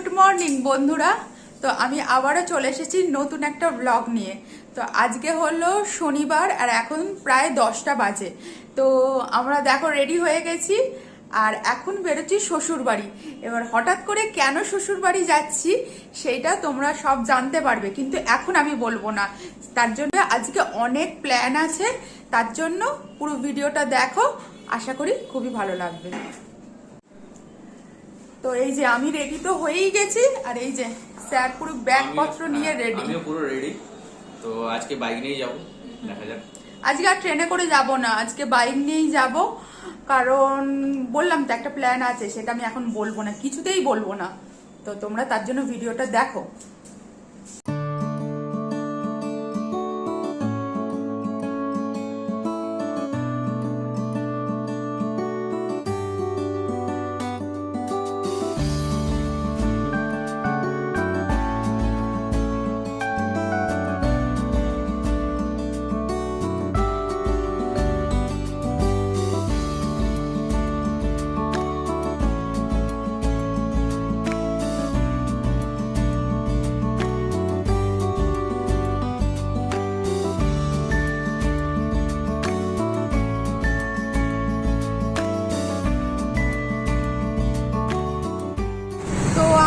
Good morning বন্ধুরা। তো আমি আবারও চলে এসেছি নতুন একটা ব্লগ নিয়ে। তো আজকে হলো শনিবার আর এখন প্রায় 10টা বাজে। তো আমরা দেখো রেডি হয়ে গেছি আর এখন বেরোচ্ছি শ্বশুর বাড়ি। এবার হঠাৎ করে কেন শ্বশুর বাড়ি যাচ্ছি সেইটা তোমরা সব জানতে পারবে, কিন্তু এখন আমি বলবো না। তার জন্য আজকে অনেক প্ল্যান আছে, তার জন্য পুরো ভিডিওটা দেখো, আশা করি খুবই ভালো লাগবে। তো এই যে আমি রেডি তো হয়েই গেছি, আর এই যে স্যার পুরো ব্যাগপত্র নিয়ে রেডি। আমিও পুরো রেডি। তো আজকে বাইক নিয়ে যাব, দেখা যাক। আজকে আর ট্রেনে করে যাব না, আজকে বাইক নিয়েই যাব। কারণ বললাম তো একটা প্ল্যান আছে, সেটা আমি এখন বলবো না, কিছুতেই বলবো না। তো তোমরা তার জন্য ভিডিওটা দেখো।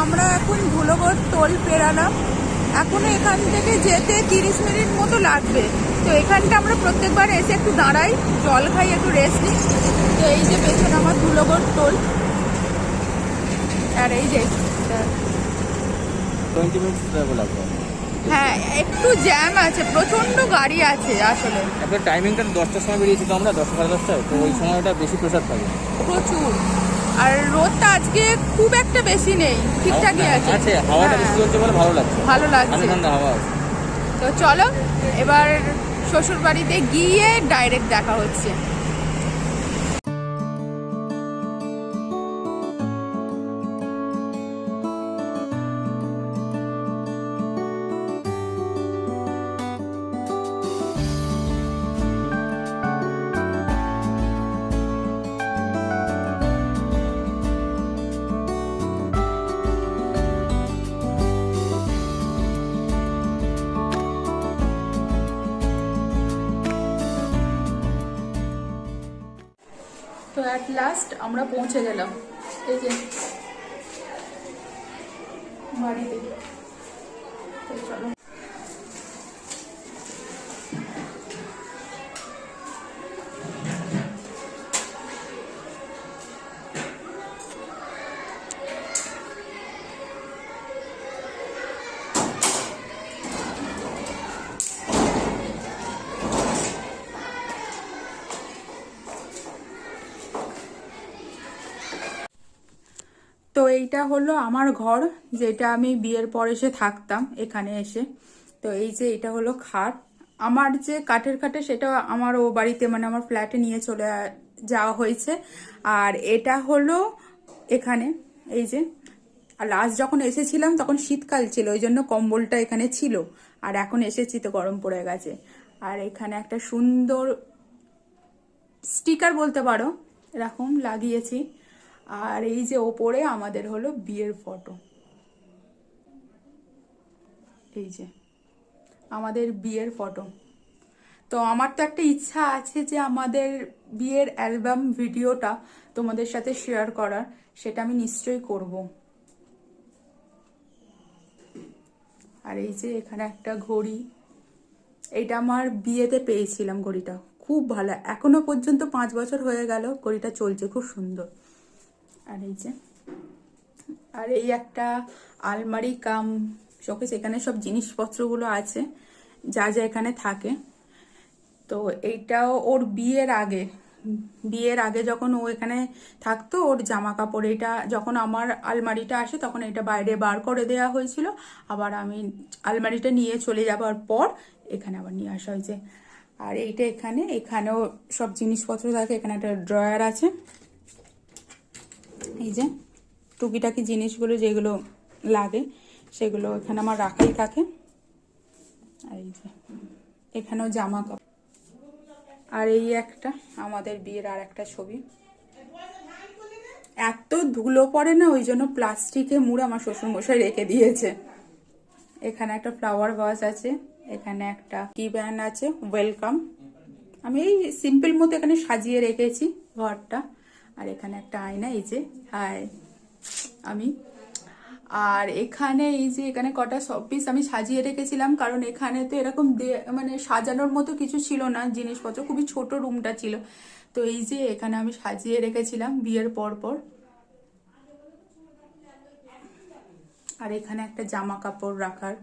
আমরা এখন ধুলোগড় টোল পেরালাম, এখনো এখান থেকে যেতে 30 মিনিট মতো লাগবে। তো এখানটা আমরা প্রত্যেকবার এসে একটু দাঁড়াই, জল খাই, একটু রেস্ট নিই। তো এই যে পেছনে আমার ধুলোগড় টোল, আর এই যে 20 মিনিট লাগবে। হ্যাঁ একটু জ্যাম আছে, প্রচন্ড গাড়ি আছে আসলে। আপনার টাইমিংটা 10টার সময় বেরিয়েছি তো আমরা, 10টা সাড়ে 10টায়, তো ওই সময়টা বেশি প্রেশার থাকে প্রচুর। আর রোদটা আজকে খুব একটা বেশি নেই, ঠিকঠাকই আছে। আছে, হাওয়াটা বেশি চলছে বলে ভালো লাগছে। ভালো লাগছে, ঠান্ডা হাওয়া আছে। তো চলো এবার শ্বশুর বাড়িতে গিয়ে ডাইরেক্ট দেখা হচ্ছে। তো অ্যাট লাস্ট আমরা পৌঁছে গেলাম এই যে বাড়িতে। তো চলো তো এইটা হলো আমার ঘর, যেটা আমি বিয়ের পর এসে থাকতাম এখানে এসে। তো এই যে এটা হলো খাট, আমার যে কাঠের খাটে সেটা আমার ও বাড়িতে মানে আমার ফ্ল্যাটে নিয়ে চলে যাওয়া হয়েছে। আর এটা হলো এখানে এই যে, আর লাস্ট যখন এসেছিলাম তখন শীতকাল ছিল, ওই জন্য কম্বলটা এখানে ছিল। আর এখন এসেছি তো গরম পড়ে গেছে। আর এখানে একটা সুন্দর স্টিকার বলতে পারো এরকম লাগিয়েছি। আর এই যে ওপরে আমাদের হলো বিয়ের ফটো, এই যে আমাদের বিয়ের ফটো। তো আমার তো একটা ইচ্ছা আছে যে আমাদের বিয়ের অ্যালবাম ভিডিওটা তোমাদের সাথে শেয়ার করার, সেটা আমি নিশ্চয়ই করব। আর এই যে এখানে একটা ঘড়ি, এইটা আমার বিয়েতে পেয়েছিলাম ঘড়িটা, খুব ভালো, এখনো পর্যন্ত 5 বছর হয়ে গেল ঘড়িটা চলছে, খুব সুন্দর। আর এই যে, আর এই একটা আলমারি কাম শোকেস, এখানে সব জিনিসপত্রগুলো আছে যা যা এখানে থাকে। তো এইটাও ওর বিয়ের আগে যখন ও এখানে থাকতো, ওর জামা কাপড়, এটা যখন আমার আলমারিটা আসে তখন এটা বাইরে বার করে দেওয়া হয়েছিল। আবার আমি আলমারিটা নিয়ে চলে যাবার পর এখানে আবার নিয়ে আসা হয়েছে। আর এইটা এখানেও সব জিনিসপত্র থাকে, এখানে একটা ড্রয়ার আছে। এই যে টুকিটাকি জিনিসগুলো যেগুলো লাগে সেগুলো এখানে আমার রাখাই থাকে। আর এই যে এখানেও জামা কাপড়। আর এই একটা আমাদের বিয়ের আর একটা ছবি, এত ধুলো পড়ে না, ওই জন্য প্লাস্টিকে মুড়ে আমার শ্বশুরমশাই রেখে দিয়েছে। এখানে একটা ফ্লাওয়ার ভাস আছে, এখানে একটা কি ব্যান্ড আছে, ওয়েলকাম। আমি এই সিম্পল মতো এখানে সাজিয়ে রেখেছি ঘরটা। আর এখানে একটা আয়না, এই যে হাই আমি। আর এখানে এই যে এখানে কটা শোপিস আমি সাজিয়ে রেখেছিলাম, কারণ এখানে তো এরকম মানে সাজানোর মতো কিছু ছিল না, জিনিসপত্র খুবই ছোট রুমটা ছিল। তো এই যে এখানে আমি সাজিয়ে রেখেছিলাম বিয়ের পর পর। আর এখানে একটা জামা কাপড় রাখার,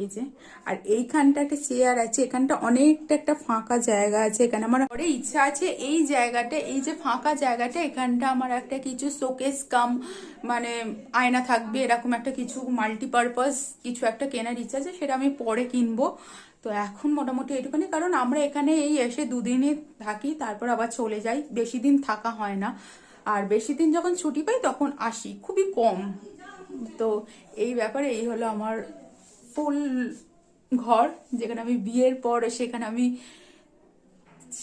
এই যে। আর এইখানটা একটা চেয়ার আছে, এখানটা অনেকটা একটা ফাঁকা জায়গা আছে। এখানে আমার পরে ইচ্ছা আছে এই জায়গাটা, এই যে ফাঁকা জায়গাটা, এখানটা আমার একটা কিছু শোকেস কাম মানে আয়না থাকবে, এরকম একটা কিছু মাল্টিপারপাস কিছু একটা কেনার ইচ্ছা আছে, সেটা আমি পরে কিনবো। তো এখন মোটামুটি এটুকুনি, কারণ আমরা এখানে এই এসে দুদিনই থাকি, তারপর আবার চলে যাই, বেশি দিন থাকা হয় না। আর বেশি দিন যখন ছুটি পাই তখন আসি, খুবই কম। তো এই ব্যাপারে এই হলো আমার ফুল ঘর, যেখানে আমি বিয়ের পর সেখানে আমি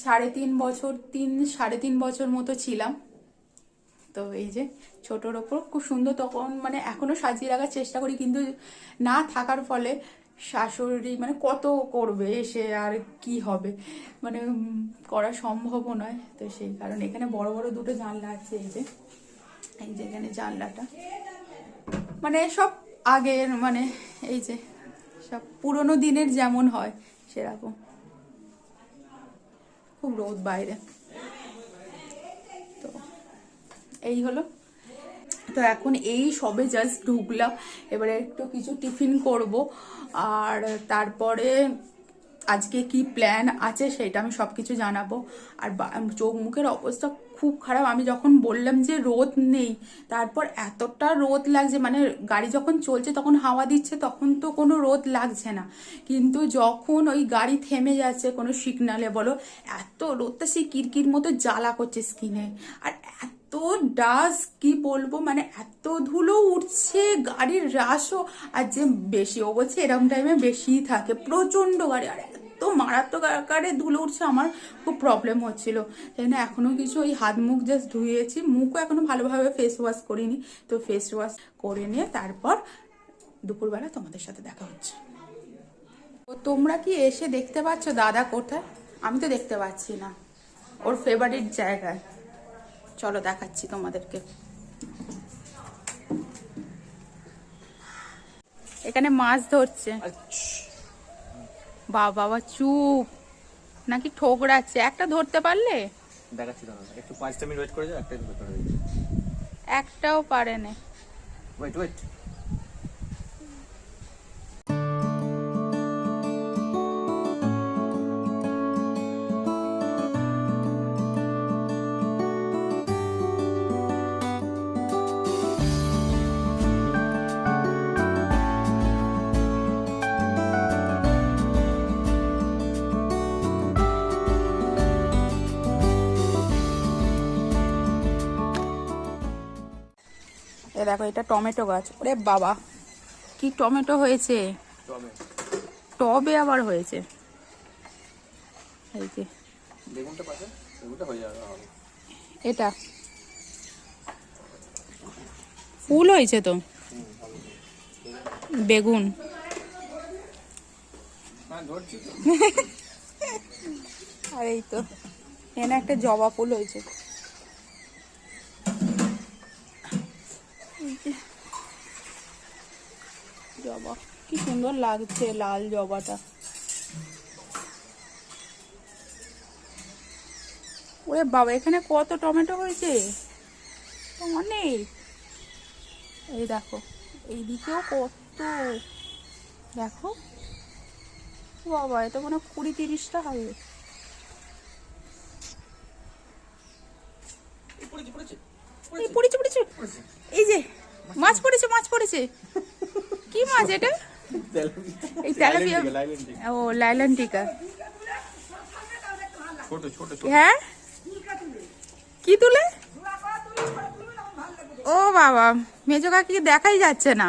3.5 বছর মতো ছিলাম। তো এই যে ছোটর ওপর খুব সুন্দর, তখন মানে এখনো সাজিয়ে রাখার চেষ্টা করি, কিন্তু না থাকার ফলে শাশুড়ি মানে কত করবে এসে, আর কি হবে, মানে করা সম্ভবও নয়। তো সেই কারণে এখানে বড় বড় দুটো জানলা আছে, এই যে এখানে জানলাটা মানে সব আগের, মানে এই যে সব পুরোনো দিনের যেমন হয় সেরকম। খুব রোদ বাইরে। তো এই হলো। তো এখন এই সবে জাস্ট ঢুকলাম, এবারে একটু কিছু টিফিন করব, আর তারপরে আজকে কি প্ল্যান আছে সেটা আমি সবকিছু জানাবো। আর চোখ মুখের অবস্থা খুব খারাপ। আমি যখন বললাম যে রোদ নেই, তারপর এতটা রোদ লাগছে, মানে গাড়ি যখন চলছে তখন হাওয়া দিচ্ছে, তখন তো কোনো রোদ লাগছে না, কিন্তু যখন ওই গাড়ি থেমে যাচ্ছে কোনো সিগনালে বলো, এত রোদটা সেই কিরকির মতো জ্বালা করছে স্কিনে। আর এত ডাস্ট কি বলবো, মানে এত ধুলো উঠছে, গাড়ির রাশও, আর যে বেশি ও বলছে এরকম টাইমে বেশিই থাকে, প্রচন্ড গাড়ি, আর এত মারাত্মক আকারে ধুলো উঠছে, আমার খুব প্রবলেম হচ্ছিল। তাই না, এখনো কিছু ওই হাত মুখ জাস্ট ধুয়েছি, মুখও এখনো ভালোভাবে ফেস ওয়াশ করিনি। তো ফেস ওয়াশ করে নিয়ে তারপর দুপুরবেলা তোমাদের সাথে দেখা হচ্ছে। তো তোমরা কি এসে দেখতে পাচ্ছ দাদা কোথায়? আমি তো দেখতে পাচ্ছি না, ওর ফেভারিট জায়গায়। চলো দেখাচ্ছি তোমাদেরকে। এখানে মাছ ধরছে। বাবা চুপ, নাকি ঠোকরাচ্ছে? একটা ধরতে পারলে? দেখাচ্ছি দাঁড়াও, একটু 5টা মিনিট ওয়েট করে যাও, একটাই ধরতে পারবে। একটাও পারে না। Wait wait. এ দেখো, এটা টমেটো গাছ। ওরে বাবা, কি টমেটো হয়েছে, টবে আবার হয়েছে। এই যে বেগুনটা পাশে, বেগুনটা হয়ে যাবে। এটা ফুল হয়েছে তো, বেগুন। আর এই তো এখানে একটা জবা ফুল হয়েছে। জবা কি সুন্দর লাগছে, লাল জবাটা। ওরে বাবা, এখানে কত টমেটো হয়েছে, অনেক। এই দেখো, এইদিকেও কত, দেখো বাবা, এটা মনে হয় 20-30টা হবে। পড়েছে, এই যে মাছ পড়েছে। কি মাছ এটা? এই তেলাপিয়া। ও লাইল্যান্টিকা। হ্যাঁ, কি তুলে? ও বাবা, মেজো কাকি দেখাই যাচ্ছে না,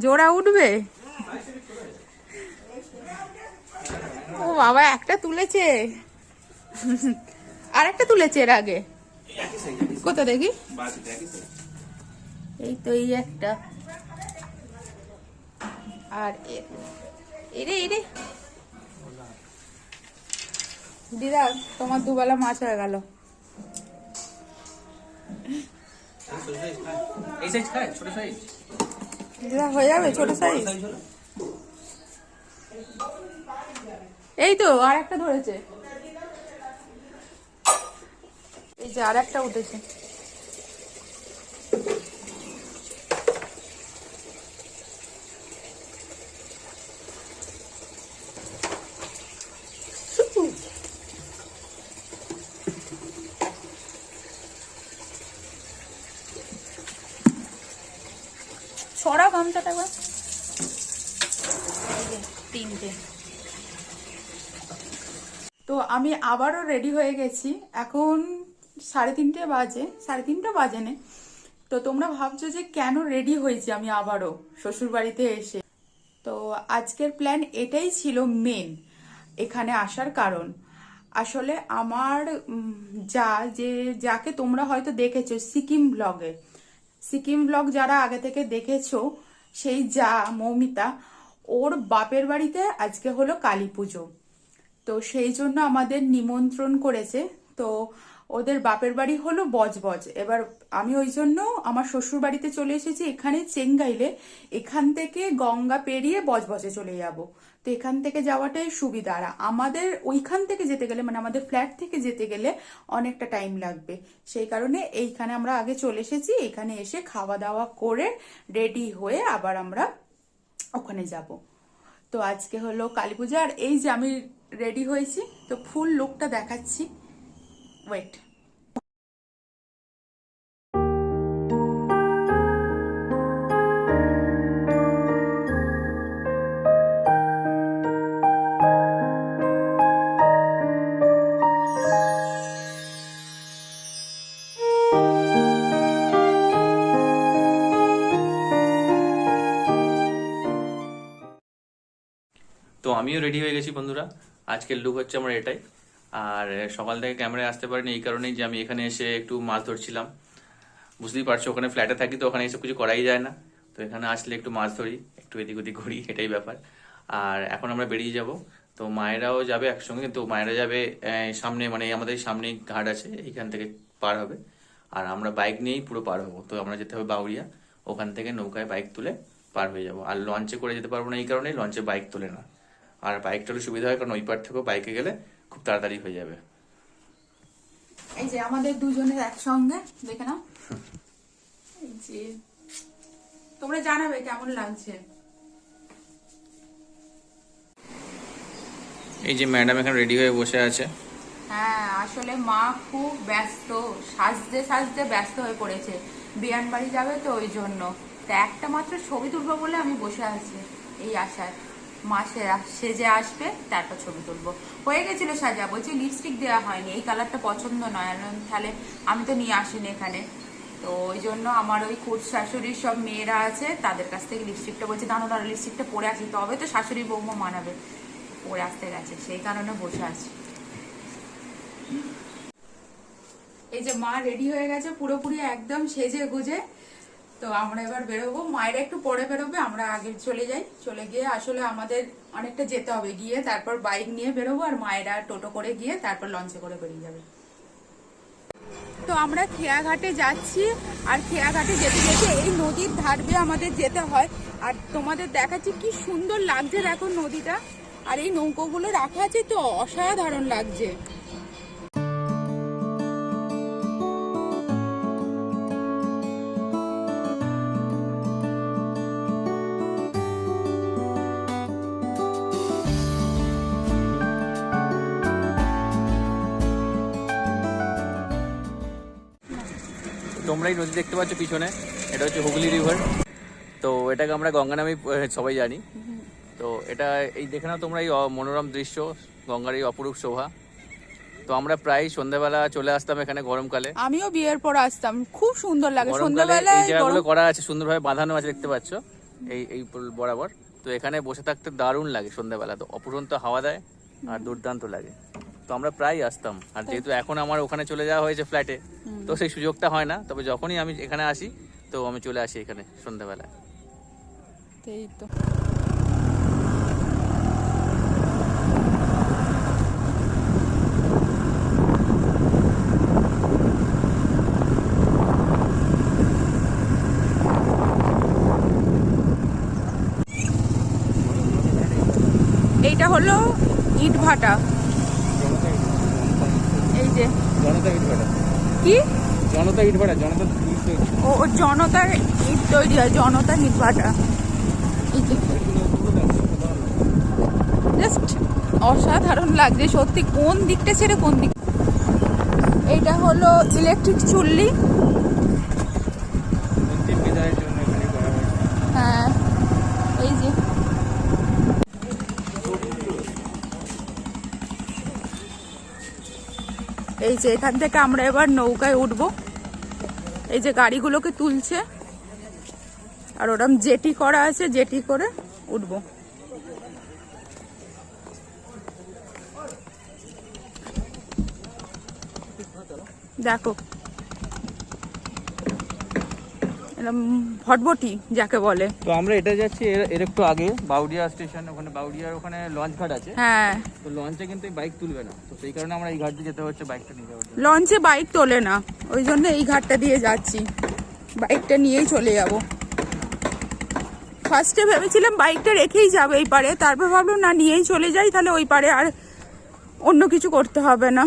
জোড়া উঠবে। ও বাবা, একটা তুলেছে, আর একটা তুলেছে এর আগে। কোথায় দেখি? বালতিতে একই size। এই তো এই একটা, আর এরে এরে দিদা তোমার দুবেলা মাছ হয়ে গেল। এই সাইজ খায়, ছোট সাইজ দিদা হয়ে যাবে ছোট সাইজ। হলো। এই তো আর একটা ধরেছে, এই যে আর একটা উঠেছে। ছড়া গামছাটা একবার, এই যে তিনটে। তো আমি আবারও রেডি হয়ে গেছি, এখন 3:30 বাজে, 3:30 বাজে না। তো তোমরা ভাবছো যে কেন রেডি হয়েছি আমি আবারও শ্বশুর বাড়িতে এসে। তো আজকের প্ল্যান এটাই ছিল মেন এখানে আসার কারণ। আসলে আমার যাকে তোমরা হয়তো দেখেছো সিকিম ব্লগে, সিকিম ব্লগ যারা আগে থেকে দেখেছো, সেই মৌমিতা, ওর বাপের বাড়িতে আজকে হলো কালী পুজো। তো সেই জন্য আমাদের নিমন্ত্রণ করেছে। তো ওদের বাপের বাড়ি হলো বজবজ। এবার আমি ওই জন্য আমার শ্বশুর বাড়িতে চলে এসেছি এখানে চেঙ্গাইলে। এখান থেকে গঙ্গা পেরিয়ে বজবজে চলে যাব। তো এখান থেকে যাওয়াটাই সুবিধা। আর আমাদের ওইখান থেকে যেতে গেলে, মানে আমাদের ফ্ল্যাট থেকে যেতে গেলে অনেকটা টাইম লাগবে। সেই কারণে এইখানে আমরা আগে চলে এসেছি। এখানে এসে খাওয়া দাওয়া করে রেডি হয়ে আবার আমরা ওখানে যাব। তো আজকে হলো কালী পূজা। আর এই যে আমি রেডি হয়েছি, তো ফুল লুকটা দেখাচ্ছি, ওয়েট। তো আমিও রেডি হয়ে গেছি বন্ধুরা। আজকের লুক হচ্ছে আমার এটাই। আর সকাল থেকে ক্যামেরায় আসতে পারিনি এই কারণেই যে আমি এখানে এসে একটু মাছ ধরছিলাম। বুঝতেই পারছো, ওখানে ফ্ল্যাটে থাকি তো ওখানে এসব কিছু করাই যায় না। তো এখানে আসলে একটু মাছ ধরি, একটু এদিক ওদিক ঘুরি, এটাই ব্যাপার। আর এখন আমরা বেরিয়ে যাব। তো মায়েরাও যাবে একসঙ্গে, কিন্তু মায়েরা যাবে সামনে, মানে আমাদের সামনেই ঘাট আছে, এইখান থেকে পার হবে। আর আমরা বাইক নিয়েই পুরো পার হবো। তো আমরা যেতে হবে বাউরিয়া, ওখান থেকে নৌকায় বাইক তুলে পার হয়ে যাব। আর লঞ্চে করে যেতে পারবো না এই কারণেই লঞ্চে বাইক তোলে না। আর বাইকটা হলে সুবিধা হয়, কারণ ওই পার থেকেও বাইকে গেলে খুব তাড়াতাড়ি হয়ে যাবে। এই যে আমাদের দুজনের একসঙ্গে, দেখে নাও। এই যে তোমরা জানাবে কেমন লাগছে। এই যে ম্যাডাম এখানে রেডি হয়ে বসে আছে। হ্যাঁ, আসলে মা খুব ব্যস্ত, সাজতে সাজতে ব্যস্ত হয়ে পড়েছে। বিয়ান বাড়ি যাবে তো ওই জন্য। তা একটা মাত্র ছবি তুলবো বলে আমি বসে আছি এই আশায়। মা সেজে আসবে, তারপর ছবি তুলবো। হয়ে গেছিল সাজা, বলছি লিপস্টিক দেওয়া হয়নি, এই কালারটা পছন্দ নয়। তাহলে আমি তো নিয়ে আসিনি এখানে। তো ওই জন্য আমার ওই খুদ শাশুড়ির সব মেয়েরা আছে, তাদের কাছ থেকে লিপস্টিকটা বলছি দাঁড়ো দাঁড়ো লিপস্টিকটা পরে আসি, তবে তো শাশুড়ি বৌমা মানাবে। পরে আসতে গেছে, সেই কারণে বসে আছি। এই যে মা রেডি হয়ে গেছে পুরোপুরি একদম সেজে গুজে। তো আমরা এবার বেরোবো। মায়েরা একটু পরে বেরোবে, আমরা আগে চলে যাই। চলে গিয়ে আসলে আমাদের অনেকটা যেতে হবে, গিয়ে তারপর বাইক নিয়ে বেরোবো। আর মায়েরা টোটো করে গিয়ে তারপর লঞ্চে করে বেরিয়ে যাবে। তো আমরা খেয়াঘাটে যাচ্ছি। আর খেয়াঘাটে যেতে যেতে এই নদীর ধার দিয়ে আমাদের যেতে হয়। আর তোমাদের দেখাচ্ছি কি সুন্দর লাগছে, দেখো নদীটা। আর এই নৌকোগুলো রাখা আছে, তো অসাধারণ লাগছে। তোমরা এই নদী দেখতে পাচ্ছ পিছনে, এটা হচ্ছে হুগলি রিভার। তো এটাকে আমরা গঙ্গা নামেই সবাই জানি। তো এটা এই দেখে নাও তোমরা, এই মনোরম দৃশ্য, গঙ্গার এই অপরূপ শোভা। তো আমরা প্রায় সন্ধ্যাবেলা চলে আসতাম এখানে গরমকালে। আমিও বিয়ের পর আসতাম, খুব সুন্দর লাগে গরমকালে সন্ধ্যাবেলায়। এই জায়গাগুলো করা আছে, সুন্দরভাবে বাঁধানো আছে, দেখতে পাচ্ছ এই এই বরাবর। তো এখানে বসে থাকতে দারুণ লাগে সন্ধ্যাবেলা। তো অপুরন্ত হাওয়া দেয় আর দুর্দান্ত লাগে। তো আমরা প্রায় আসতাম। আর যেহেতু এখন আমার ওখানে চলে যাওয়া হয়েছে ফ্ল্যাটে, তো সেই সুযোগটা হয় না। তবে যখনই আমি এখানে আসি তো আমি চলে আসি এখানে সন্ধ্যাবেলায়। এই তো এইটা হলো ইট ভাটা। এই যে জনতা ইট ভাটা, কি জনতা ইট ভাটা, জনতা ও জনতার ইট তৈরি হয়, জনতার ইট ভাটা। এই যে জাস্ট অসাধারণ লাগছে সত্যি। কোন দিকটা ছেড়ে কোন দিক। এইটা হলো ইলেকট্রিক চুল্লি। হ্যাঁ এই যে এই যে এখান থেকে আমরা এবার নৌকায় উঠবো। এই যে গাড়িগুলোকে তুলছে আর ওরম জেটি করা আছে, জেটি করে উঠবো। দেখো এরম ভটভটি যাকে বলে। তো আমরা এটা যাচ্ছি এর একটু আগে বাউডিয়া স্টেশন, ওখানে বাউডিয়ার ওখানে লঞ্চ ঘাট আছে। হ্যাঁ তো লঞ্চে কিন্তু বাইক তুলবে না, তো সেই কারণে আমরা এই ঘাট দিয়ে যেতে হচ্ছে বাইকটা নিয়ে যাওয়ার জন্য। লঞ্চে বাইক তোলে না, ওই জন্য এই ঘাটটা দিয়ে যাচ্ছি। বাইকটা নিয়েই চলে যাব। ফার্স্টে ভেবেছিলাম বাইকটা রেখেই যাবো এই পারে, তারপর ভাবলাম না নিয়েই চলে যাই, তাহলে ওই পারে আর অন্য কিছু করতে হবে না।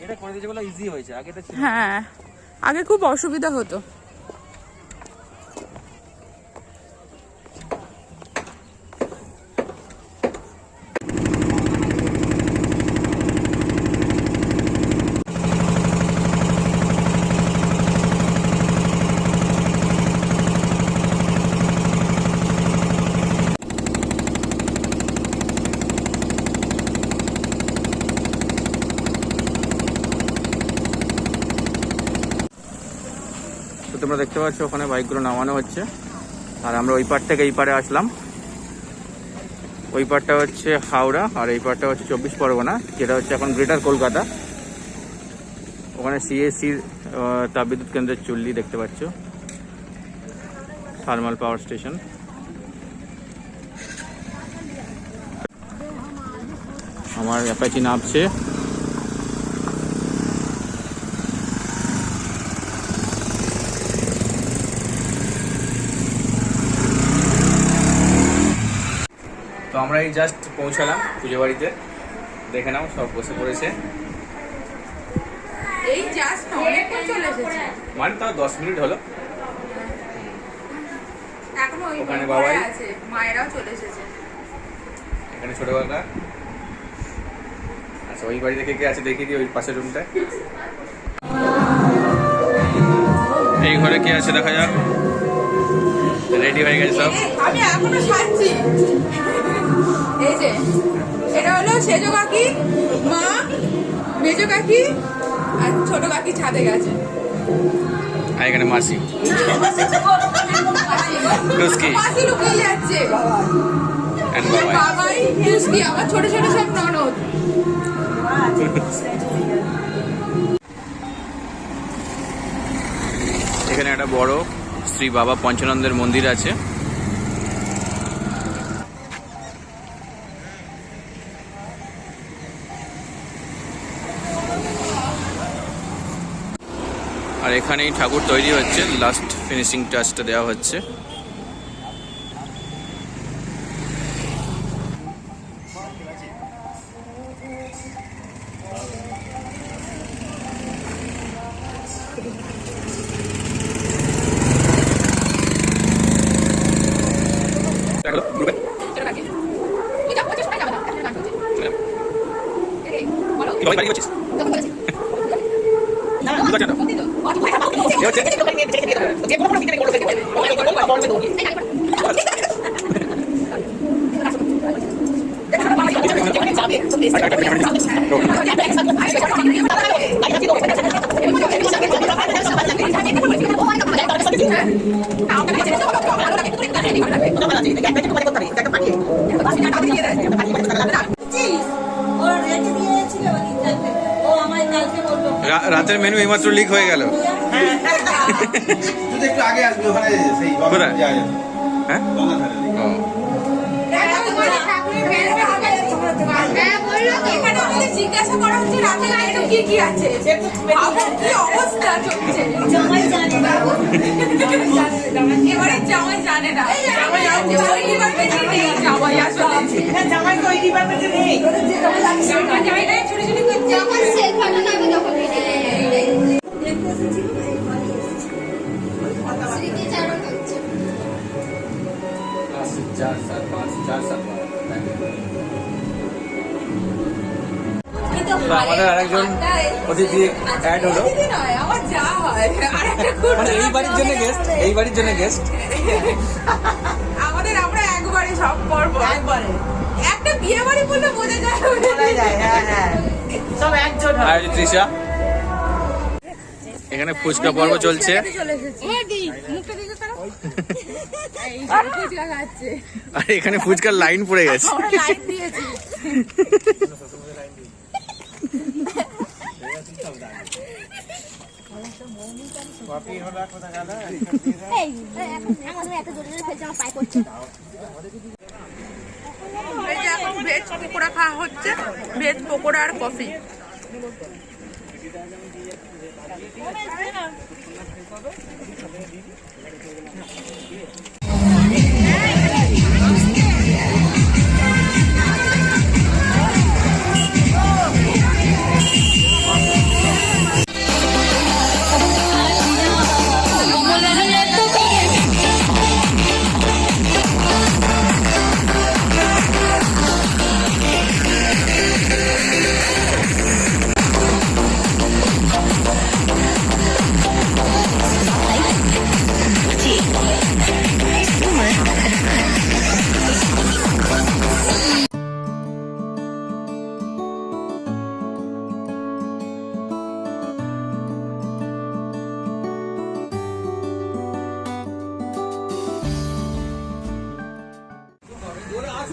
এটা করে দিয়েছে বলে ইজি হয়েছে, আগে তো হ্যাঁ আগে খুব অসুবিধা হতো। তো তোমরা দেখতে পাচ্ছ ওখানে বাইকগুলো নামানো হচ্ছে। আর আমরা ওই পার থেকে এই পারে আসলাম। ওই পারটা হচ্ছে হাওড়া আর এই পারটা হচ্ছে 24 পরগনা, যেটা হচ্ছে এখন গ্রেটার কলকাতা। ওখানে সিএসসির তাপবিদ্যুৎ কেন্দ্রের চুল্লি দেখতে পাচ্ছ, থার্মাল পাওয়ার স্টেশন। আমার অ্যাপাচি নামছে। তো আমরা এই জাস্ট পৌঁছালাম পুজো বাড়িতে। দেখে নাও সব বসে পড়েছে। এই জাস্ট অনেকক্ষণ চলে এসেছে, মানে তাও 10 মিনিট হলো। এখনো ওই ওখানে ঘরে বাবাই আছে, মায়েরাও চলে এসেছে। এখানে ছোট কাকা। আচ্ছা ওই বাড়ি থেকে কে আছে দেখিয়ে দিই, ওই পাশের রুমটায়। এই ঘরে কে আছে দেখা যাক। রেডি হয়ে গেছে সব। আমি এখনো সাজছি। এই যে এটা হলো সেজো কাকি, মা, মেজো কাকি আর ছোট কাকি ছাদে গেছে। আর এখানে মাসি টুস্কি মাসি লুকিয়ে যাচ্ছে। and বাবাই। বাবাই টুস্কি, আমার ছোট ছোট সব ননদ। এখানে একটা বড় শ্রী বাবা পঞ্চানন্দের মন্দির আছে। আর এখানেই ঠাকুর তৈরি হচ্ছে, লাস্ট ফিনিশিং টাচটা দেওয়া হচ্ছে। রাতের মেনু এইমাত্র লিক হয়ে গেল। তুই একটু আগে আসবি ওখানে সেই কোথায়? হ্যাঁ গঙ্গা ধারে। ও এখানে আমাদের জিজ্ঞাসা করা হচ্ছে রাতে মেনু কি কি আছে, ভাবুন কি অবস্থা চলছে। এবারে জামাই জানে না, জামাই ডিপার্টমেন্টে নেই, জামাই আসলে জামাই তো ওই ডিপার্টমেন্টে নেই, জামাই নাই ছুটি ছুটি করছে। যখন সেল ফাটানো হবে তখন স্মৃতিচারণ হচ্ছে। তো আমাদের আরেকজন অতিথি অ্যাড হলো, আমার যা হয় আরেকটা খুব মানে এই বাড়ির জন্য গেস্ট, এই বাড়ির জন্য গেস্ট। আমাদের আমরা একবারে সব পর্ব একবারে একটা বিয়ে বাড়ি বললে বোঝা যায়, সব একজন হয়। আর তৃষা, এখানে ফুচকা পর্ব চলছে। আর এখানে ফুচকার লাইন পড়ে গেছে। এখন ভেজ পকোড়া খাওয়া হচ্ছে, ভেজ পকোড়া আর কফি।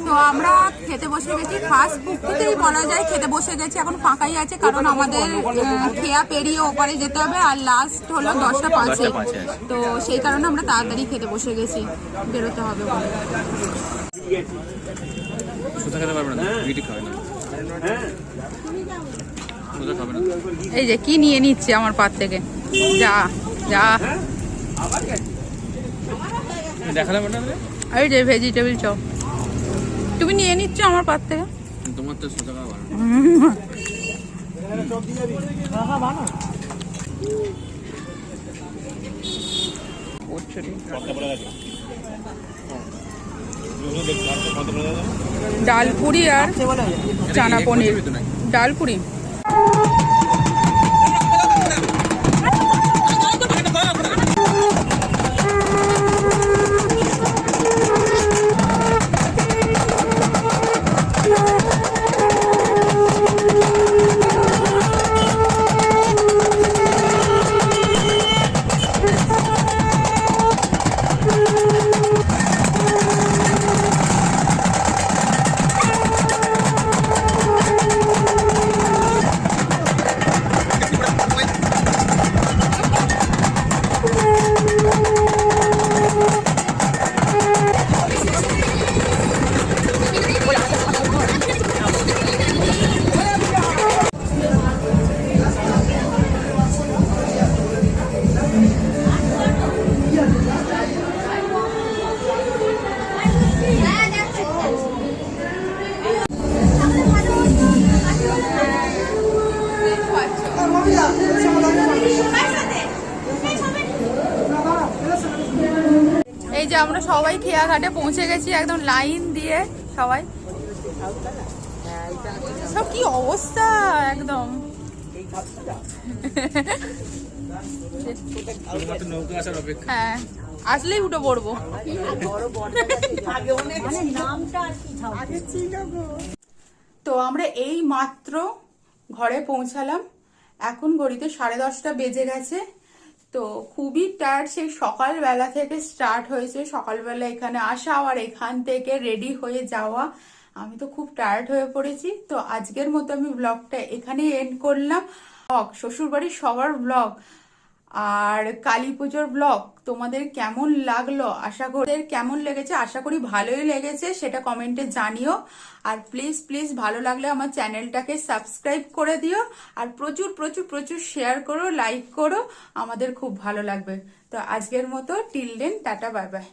তো আমরা খেতে বসে গেছি, ফার্স্ট ফুডতেই বলা যায় খেতে বসে গেছি, এখন ফাঁকাই আছে কারণ আমাদের খেয়া পেরিয়ে ওপারে যেতে হবে আর লাস্ট হলো 10:05। তো সেই কারণে আমরা তাড়াতাড়ি খেতে বসে গেছি, বেরোতে হবে বলে। এই যে কি নিয়ে নিচ্ছে আমার পাত থেকে, যা যা দেখালাম এই যে ভেজিটেবিল চপ তুমি নিয়ে নিচ্ছ আমার পাত থেকে। তোমার তো সোজা খাওয়া ডাল পুরি আর চানা পনির, ডাল পুরি। এই যে আমরা সবাই খেয়াঘাটে পৌঁছে গেছি, একদম লাইন দিয়ে সবাই। সব কি অবস্থা একদম। হ্যাঁ আসলেই উঠে পড়বো। তো আমরা এই মাত্র ঘরে পৌঁছালাম, এখন ঘড়িতে 10:30 বেজে গেছে। তো খুবই টায়ার্ড, সেই সকালবেলা থেকে স্টার্ট হয়েছে, সকালবেলা এখানে আসা আর এখান থেকে রেডি হয়ে যাওয়া। আমি তো খুব টায়ার্ড হয়ে পড়েছি। তো আজকের মতো আমি ব্লগটা এখানেই এন্ড করলাম। ব্লগ, শ্বশুরবাড়ির সবার ব্লগ আর কালী পুজোর ব্লগ তোমাদের কেমন লাগলো, আশা করি কেমন লেগেছে, আশা করি ভালোই লেগেছে, সেটা কমেন্টে জানিও। আর প্লিজ প্লিজ ভালো লাগলে আমার চ্যানেলটাকে সাবস্ক্রাইব করে দিও আর প্রচুর প্রচুর প্রচুর শেয়ার করো, লাইক করো, আমাদের খুব ভালো লাগবে। তো আজকের মতো till then, tata, bye by.